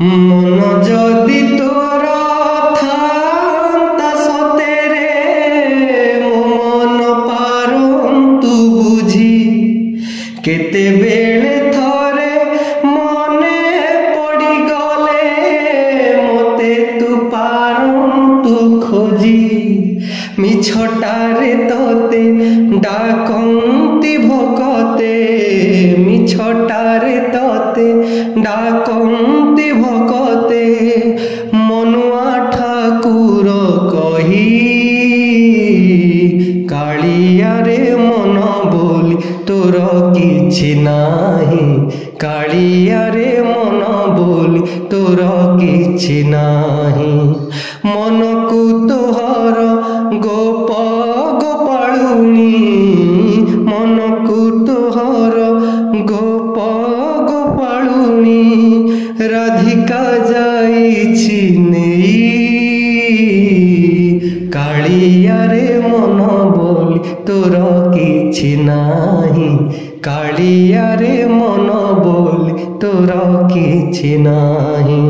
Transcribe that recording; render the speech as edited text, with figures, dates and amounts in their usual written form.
মন যদি তোর থান্তা সতেরে মন পারন্তু বুঝি কেতেবেলে থরে মনে পড়ি গলে মতে তু পারন্তু খোঁজি মিছটারে তোতে ডাকন্তি ভকতে মিছটারে তোতে ডাকন্তি ভকতে মনুয়া ঠাকুর কহি কাଳିয়ারে মন বলি তোর কিছু নাহি কাଳିয়ারে মন বলি তোর কিছু নাহি মনকু তোহর গোপ গোপালুনি মনকু তোহর গোপ গোপালুনি রাধিকা যাইছি নেই কাଳିয়ারে মন বলি তোর কিছু নাহি কাଳିয়ারে মন বলি তোর কিছু নাহি।